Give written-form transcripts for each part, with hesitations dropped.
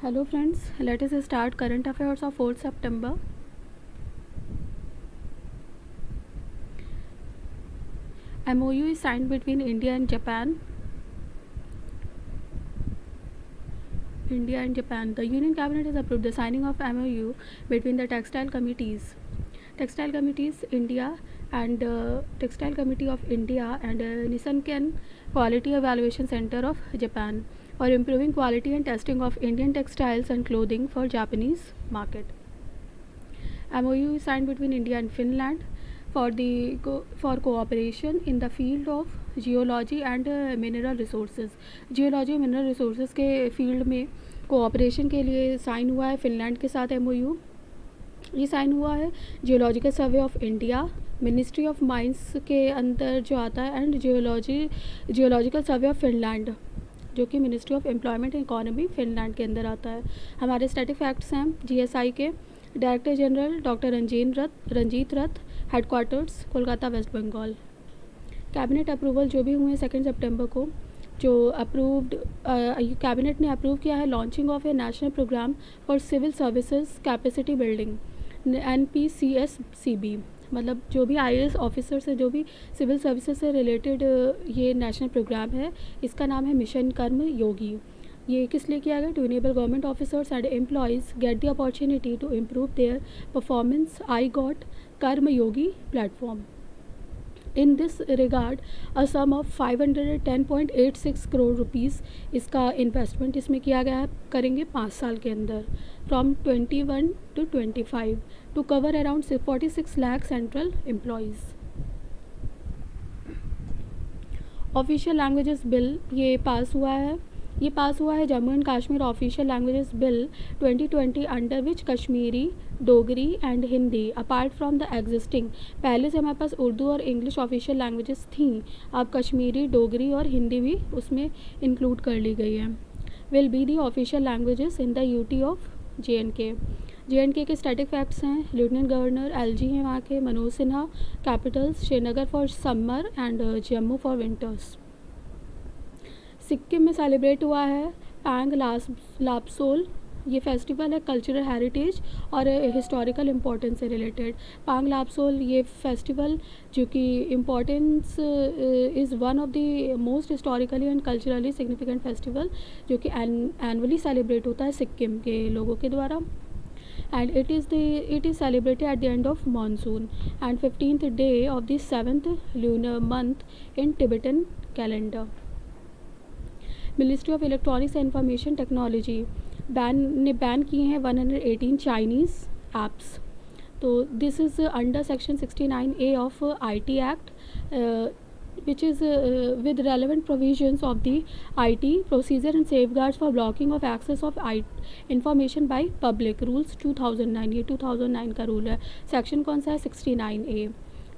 Hello friends, let us start current affairs of 4th September. MOU is signed between India and Japan. The Union Cabinet has approved the signing of MOU between the Textile Committees India and Textile Committee of India and Nissanken Quality Evaluation Center of Japan for improving quality and testing of Indian textiles and clothing for Japanese market. MOU is signed between India and Finland for cooperation in the field of geology and mineral resources. Geology और mineral resources के field में cooperation के लिए sign हुआ है Finland के साथ MOU. ये साइन हुआ है Geological Survey of India, Ministry of Mines के अंदर जो आता है, and Geological Survey of Finland जो कि Ministry of Employment and Economy Finland के अंदर आता है. हमारे स्टैटिक फैक्ट्स हैं GSI के. Director general doctor Ranjit Rath, headquarters Kolkata, West Bengal. Cabinet approval जो भी हुए 2 सितंबर को, जो अप्रूव्ड कैबिनेट ने अप्रूव किया है launching of a National Programme for Civil Services Capacity Building NPCSCB. मतलब जो भी IAS ऑफिसर्स है, जो भी सिविल सर्विसेज से रिलेटेड ये नेशनल प्रोग्राम है, इसका नाम है मिशन कर्म योगी. ये किस लिए किया गया? To enable government officers and employees get the opportunity to improve their performance. I got Karmayogi platform. In this regard a sum of 510.86 crore rupees इसका इन्वेस्टमेंट इसमें किया गया है, करेंगे 5 साल के अंदर, from 21 to 25 to cover around 46 lakh central employees. Official languages bill ये पास हुआ है Jammu and Kashmir official languages bill 2020, under which Kashmiri, Dogri and Hindi apart from the existing. पहले से हमारे पास उर्दू और इंग्लिश ऑफिशियल लैंग्वेजेस थी, अब कश्मीरी, डोगरी और हिंदी भी उसमें इंक्लूड कर ली गई है. Will be the official languages in the UT of JNK के स्टैटिक फैक्ट्स हैं. लेफ्टिनेंट गवर्नर LG हैं वहाँ के, Manoj Sinha. Capitals Srinagar for summer and Jammu for winters. Sikkim में सेलिब्रेट हुआ है पैंग लापसोल. ये फेस्टिवल है कल्चरल हेरिटेज और हिस्टोरिकल इम्पोर्टेंस से रिलेटेड. पांग लापसोल ये फेस्टिवल जो कि importance is one of the most historically and culturally significant festival जो कि एनुअली सेलिब्रेट होता है सिक्किम के लोगों के द्वारा. and it is celebrated at the end of monsoon and 15th day of the 7th lunar month in Tibetan calendar. Ministry of electronics and information technology ban किए हैं 118 चाइनीज़ ऐप्स. तो this is under section 69A of IT act which is with relevant provisions of the IT procedure and safeguards for blocking of access of information by public rules 2009. ये 2009 का rule है. Section कौन सा है? 69A.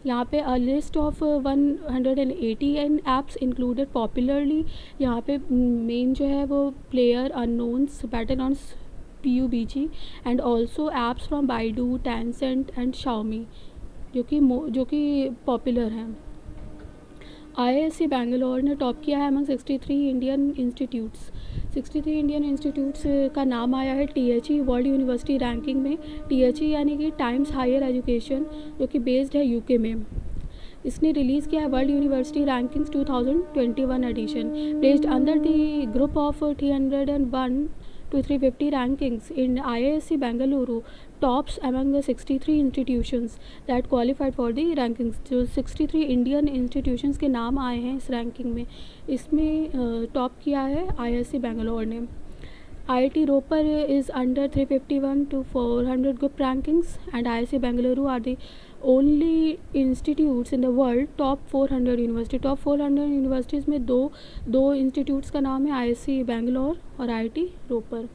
यहाँ पे a list of 180 apps included popularly. यहाँ पे मेन जो है वो player unknowns, battlegrounds, PUBG and also apps from Baidu, Tencent and Xiaomi जो कि पॉपुलर हैं. IISc बैंगलोर ने टॉप किया है among 63 Indian institutes. 63 Indian institutes का नाम आया है THE वर्ल्ड यूनिवर्सिटी रैंकिंग में. THE यानी कि टाइम्स हायर एजुकेशन जो कि बेस्ड है UK में. इसने रिलीज़ किया है World University Rankings 2021 edition. Placed under the group of 301 to 350 rankings in IISc Bengaluru tops among the 63 institutions that qualified for the rankings. जो 63 इंडियन इंस्टीट्यूशंस के नाम आए हैं इस रैंकिंग में, इसमें टॉप किया है IISc बेंगलोर ने. IIT Ropar is under 351 to 400 group rankings and IISc Bengaluru are the only institutes in the world top 400 university. Top 400 universities में दो इंस्टीट्यूट्स का नाम है IISc बेंगलोर और IIT Ropar.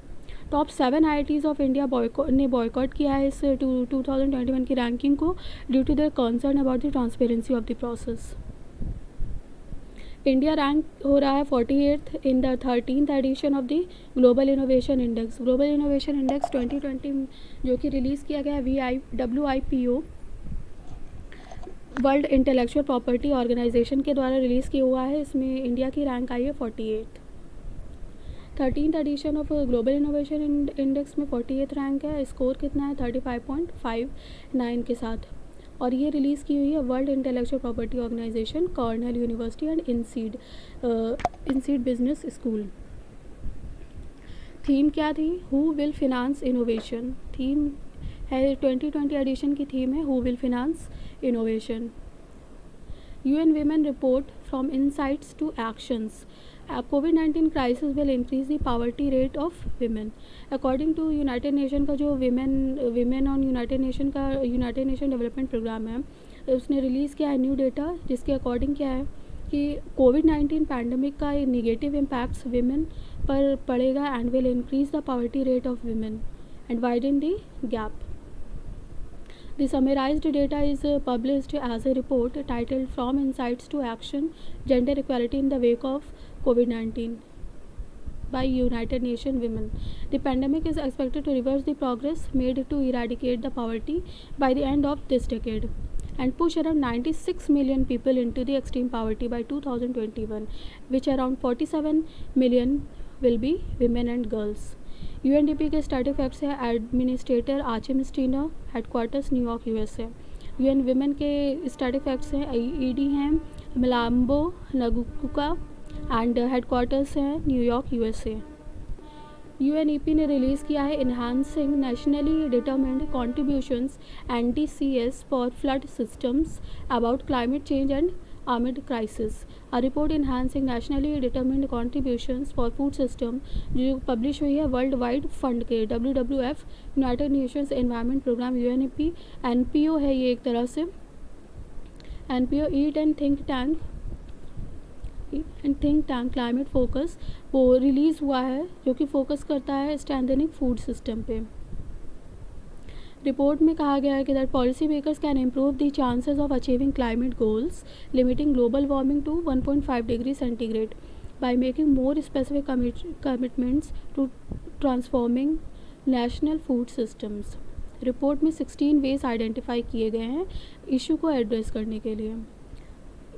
Top 7 IITs of India ने बॉयकॉट किया है इस 2021 की रैंकिंग को due to the concern about the transparency of the process. India rank हो रहा है 48th in the 13th edition of the Global Innovation Index. Global Innovation Index 2020 जो कि रिलीज़ किया गया है WIPO World Intellectual Property Organization के द्वारा रिलीज़ किया हुआ है. इसमें इंडिया की रैंक आई है 48. 13th edition of Global Innovation Index में 48th रैंक है, स्कोर कितना है 35.59 के साथ, और ये रिलीज़ की हुई है World Intellectual Property Organization, Cornell University and INSEAD Business School. Theme क्या थी? Who will finance innovation. Theme है 2020 एडिशन की थीम है who will finance innovation. UN Women report from insights to actions. COVID-19 crisis will increase the poverty rate of women. According to United Nation का जो women on United Nation का United Nation Development Program है, उसने release किया है new data, जिसके according क्या है कि कोविड-19 पैंडमिक का निगेटिव इम्पैक्ट्स विमेन पर पड़ेगा and will increase the poverty rate of women and widen the gap. The summarized data is published as a report titled From Insights to Action: Gender Equality in the Wake of COVID-19 by United Nations Women. The pandemic is expected to reverse the progress made to eradicate the poverty by the end of this decade and push around 96 million people into the extreme poverty by 2021, which around 47 million will be women and girls. UNDP के study facts है administrator Achim Steiner, headquarters New York USA. UN women के study facts हैं ED हैं Mlambo Ngcuka and headquarters हैं New York USA. UNEP ने release किया है enhancing nationally determined contributions NDCS for flood systems about climate change and amid crisis. A report enhancing nationally determined contributions for food system जो publish हुई है world wide fund के WWF united nations environment programme UNEP NPO है ये एक तरह से NPO EAT and think tank climate focus वो रिलीज़ हुआ है जो कि फोकस करता है स्ट्रेंथनिंग फूड सिस्टम पे. रिपोर्ट में कहा गया है कि that policy makers can improve the chances of achieving climate goals limiting global warming to 1.5 degree centigrade by making more specific commitments to transforming national food systems. Report में 16 veg identify किए गए हैं issue को address करने के लिए.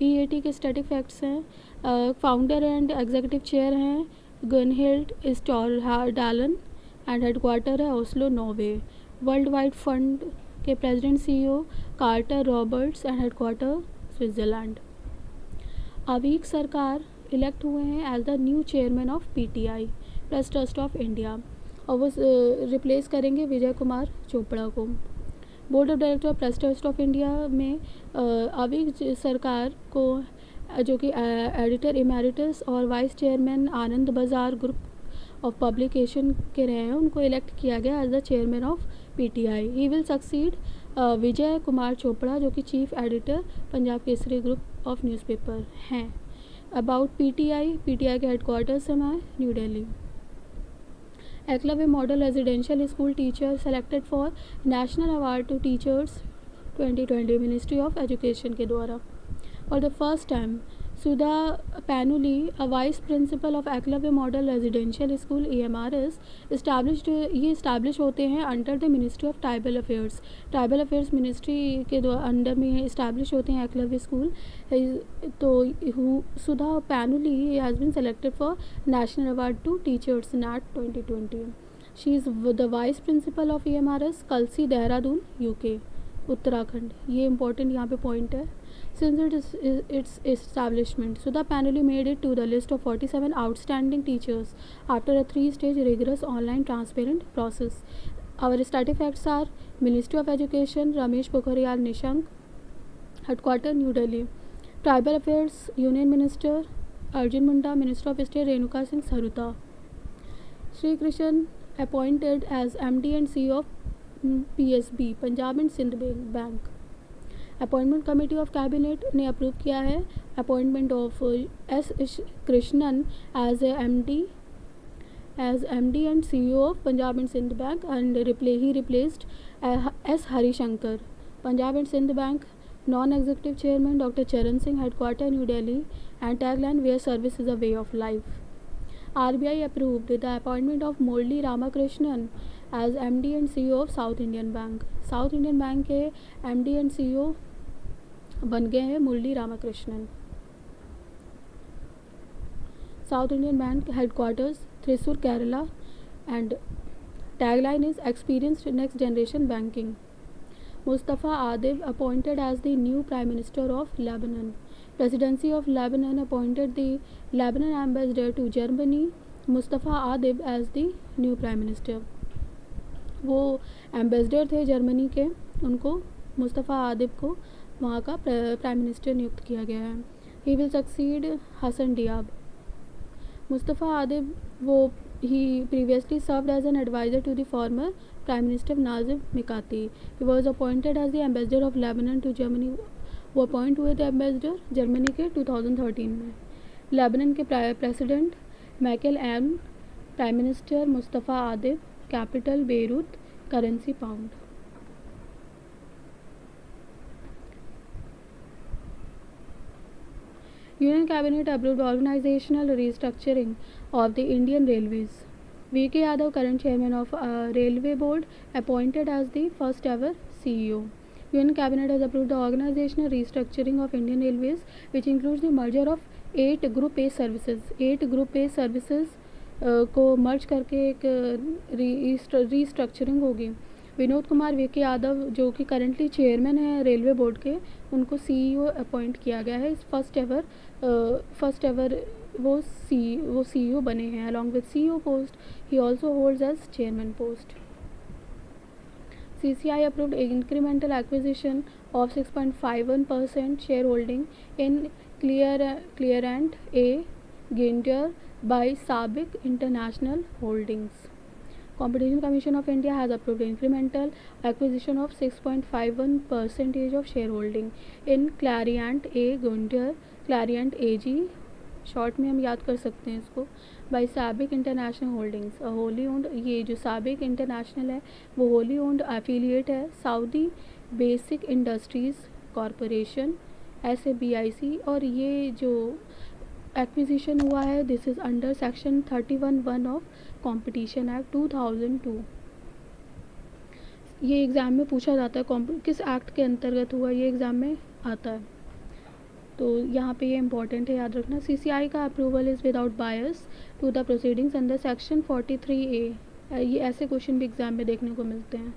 EAT के static facts हैं फाउंडर एंड एग्जीक्यूटिव चेयर हैं गनहिल्ड स्टॉरडालन एंड हेडक्वार्टर है Oslo Norway. World wide fund के president CEO Carter Roberts and headquarter Switzerland. Aveek Sarkar elect हुए हैं as the new chairman of PTI press trust of India और वो replace करेंगे विजय कुमार चोपड़ा को. Board of director of press trust of India में अवीक सरकार को जो कि एडिटर इमेरिटस और वाइस चेयरमैन आनंद बाज़ार ग्रुप ऑफ पब्लिकेशन के रहे हैं, उनको इलेक्ट किया गया as the chairman of PTI. He will succeed Vijay Kumar Chopra जो कि chief editor Punjab Kesari group of newspaper हैं. अबाउट PTI के हेडक्वार्टर्स हैं New Delhi. Eklavya model residential school teacher selected for national award to teachers 2020 ministry of education के द्वारा. For the first time Sudha Painuli a vice principal of Eklavya model residential school EMRS establish होते हैं under the ministry of tribal affairs ministry के under में establish होते हैं Eklavya school. तो Sudha Painuli has been selected for national award to teachers NAT 2020. She is the vice principal of EMRS Kalsi Dehradun UK Uttarakhand. ये important यहाँ पे पॉइंट है. Since its establishment, Sudha Panuli made it to the list of 47 outstanding teachers after a 3-stage rigorous online transparent process. Our static facts are Ministry of Education, Ramesh Pokhriyal Nishank, Headquarter New Delhi. Tribal Affairs, Union Minister Arjun Munda, Minister of State Renuka Singh Saruta. Sri Krishan appointed as MD and CEO of PSB, Punjab and Sindh Bank. Appointment committee of cabinet ने approve किया है appointment of S. Krishnan as MD and CEO of Punjab and Sindh bank and he replaced S. Harishankar. Punjab and Sindh bank non executive chairman doctor Charan Singh, headquarter New Delhi and tagline where service is a way of life. RBI approved the appointment of Murli Ramakrishnan as MD and CEO of South Indian Bank. South Indian bank के MD and CEO बन गए हैं Murali Ramakrishnan. South Indian bank headquarters Thrissur, Kerala, and tagline is Experienced Next Generation Banking. Mustafa Adib appointed as the new Prime Minister of Lebanon. Presidency of Lebanon appointed the Lebanon ambassador to Germany, Mustafa Adib, as the new Prime Minister. वो ambassador थे Germany के, उनको मुस्तफ़ा आदिब को वहाँ का prime minister नियुक्त किया गया है. He will succeed Hassan Diab. Mustapha Adib he previously served as an advisor to the former Prime Minister Nazim Mikati. He was appointed as the ambassador of Lebanon to Germany. वो appoint हुए थे ambassador Germany के 2013 में. Lebanon के president Michel M, prime minister Mustapha Adib, capital Beirut, currency pound. Union Cabinet approved organizational restructuring of the Indian Railways. V.K. Yadav, current chairman of Railway Board, appointed as the first ever CEO. Union Cabinet has approved the organizational restructuring of Indian Railways, which includes the merger of 8 Group A services. 8 Group A services को मर्ज करके एक restructuring होगी. Vinod Kumar VK. Yadav, जो कि currently chairman है railway board के, उनको CEO appoint किया गया है. फर्स्ट एवर वो सीईओ बने हैं. Along with CEO post he also holds as chairman post. CCI approved incremental acquisition of 6.51% shareholding in Clearant A. Ginter by Sabic International Holdings. Competition Commission of India has approved incremental acquisition of 6.51% of shareholding in Clariant A. Gunter, Clariant AG, short में हम याद कर सकते हैं इसको, by साबिक international holdings. Wholly owned, ये जो साबिक इंटरनेशनल है वो होली ओन्ड एफिलिएट है Saudi basic industries corporation SABIC. और ये जो एक्विजिशन हुआ है this is under section 31(1) of competition act 2002. ये एग्ज़ाम में पूछा जाता है किस एक्ट के अंतर्गत हुआ, ये एग्ज़ाम में आता है, तो यहाँ पे ये इंपॉर्टेंट है, याद रखना. CCI का approval is without bias to the proceedings under section 43A. ये ऐसे क्वेश्चन भी एग्ज़ाम में देखने को मिलते हैं.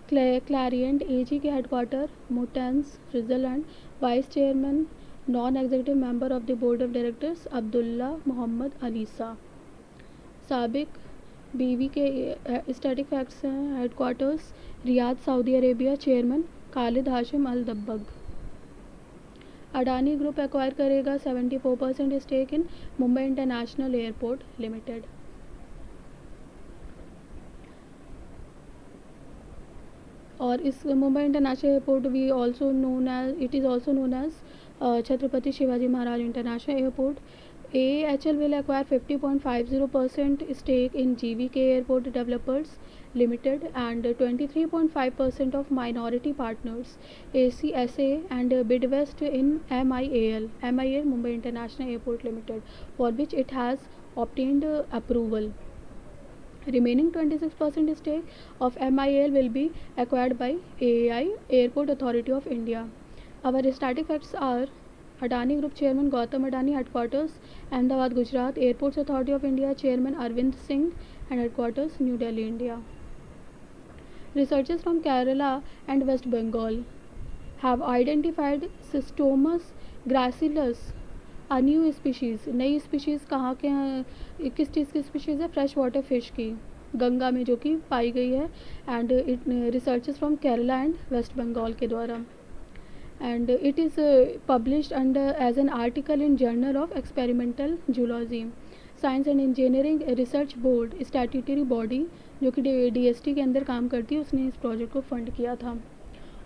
क्लैरिएंट AG के headquarter Muttenz, Switzerland. Vice chairman non executive member of the board of directors Abdullah Mohammed Alissa. SABIC BV के स्टैटिक फैक्ट्स हैं. Headquarters Riyadh Saudi Arabia. Chairman Khalid Hashim Al Dabbagh. Adani group acquire करेगा 74% stake in Mumbai international airport limited. और इस Mumbai international airport it is also known as Chhatrapati Shivaji Maharaj international airport. AHL will acquire 50.50% stake in GVK Airport Developers Limited and 23.5% of minority partners ACSA and Bidvest in MIAL Mumbai International Airport Limited, for which it has obtained approval. Remaining 26% stake of MIAL will be acquired by AAI, Airport Authority of India. Our static facts are: Adani Group Chairman Gautam Adani, headquarters Ahmedabad, Gujarat. Airports Authority of India Chairman Arvind Singh and headquarters New Delhi, India. Researchers from Kerala and West Bengal have identified Cystomus gracillus, a new species. नई species कहाँ के किस चीज़ की species है? Fresh water fish की, गंगा में जो कि पाई गई है. And researchers from Kerala and West Bengal के द्वारा. And it is published as an article in Journal of Experimental Zoology. Science and Engineering Research Board, statutory body जो कि DST के अंदर काम करती है, उसने इस प्रोजेक्ट को फंड किया था.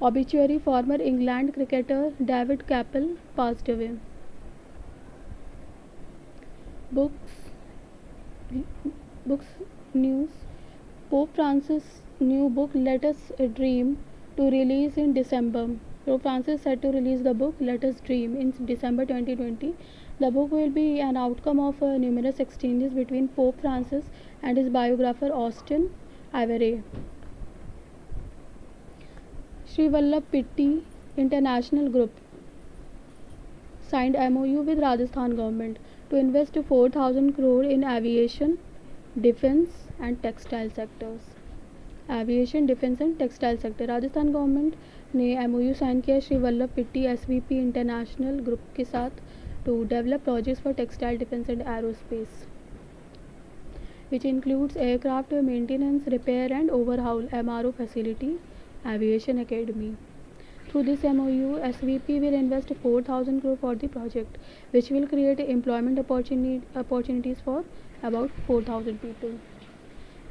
Obituary: former England cricketer David Capel passed away. Books news. Pope Francis new book let us dream to release in December. Pope Francis said to release the book Let Us Dream in December 2020. The book will be an outcome of numerous exchanges between Pope Francis and his biographer Austin Avery. Sri Vallabh Pitti International Group signed MOU with Rajasthan government to invest 4,000 crore in aviation, defense and textile sectors. Aviation, defence and textile sector. Rajasthan government ने MoU sign किया Shri Vallabh Pitti SVP international group के साथ to develop projects for textile, defence and aerospace, which includes aircraft maintenance, repair and overhaul MRO facility, aviation academy. Through this MOU, SVP will invest 4,000 crore for the project, which will create employment opportunities for about 4,000 people.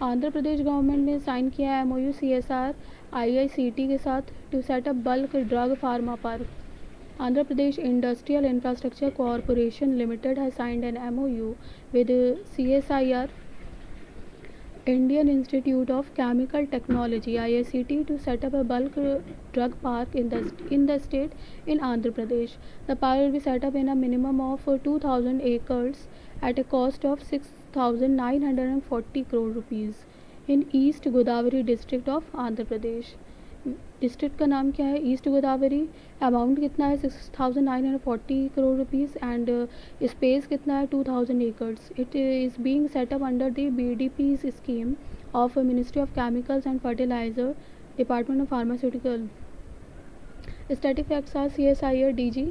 Andhra Pradesh government ने sign किया MOU CSR IICT के साथ to set up bulk drug pharma park. Andhra Pradesh industrial infrastructure corporation limited has signed an MOU with CSIR Indian Institute of Chemical Technology IICT to set up a bulk drug park in the state in Andhra Pradesh. The park will be set up in a minimum of 2,000 acres at a cost of 6,940 crore rupees in East Godavari district of Andhra Pradesh. District का नाम क्या है? East Godavari. Amount कितना है? 6,940 crore rupees and space कितना है? 2,000 acres. It is being set up under the BDP's scheme of ministry of chemicals and fertilizer, department of pharmaceutical. Static facts are CSIR DG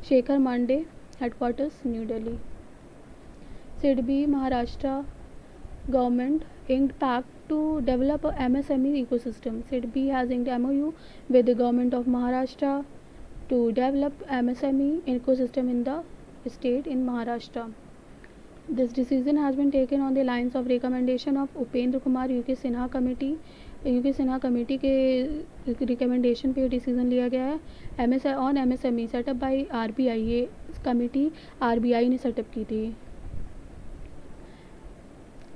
Shekhar Mande, headquarters New Delhi. SIDBI Maharashtra government inked pact to develop a MSME ecosystem. SIDBI has inked MOU with the government of Maharashtra to develop MSME ecosystem in the state in Maharashtra. This decision has been taken on the lines of recommendation of Upendra Kumar UK Sinha committee. UK Sinha committee के recommendation पे decision लिया गया है on MSME set up by RBI। ये committee RBI ने set up की थी।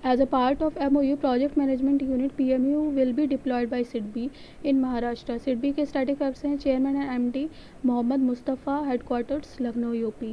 As a part of MOU, Project Management Unit PMU will be deployed by SIDBI in Maharashtra. SIDBI के स्टैटिक फैक्ट्स हैं chairman and MD Mohammad Mustafa, headquarters Lucknow UP।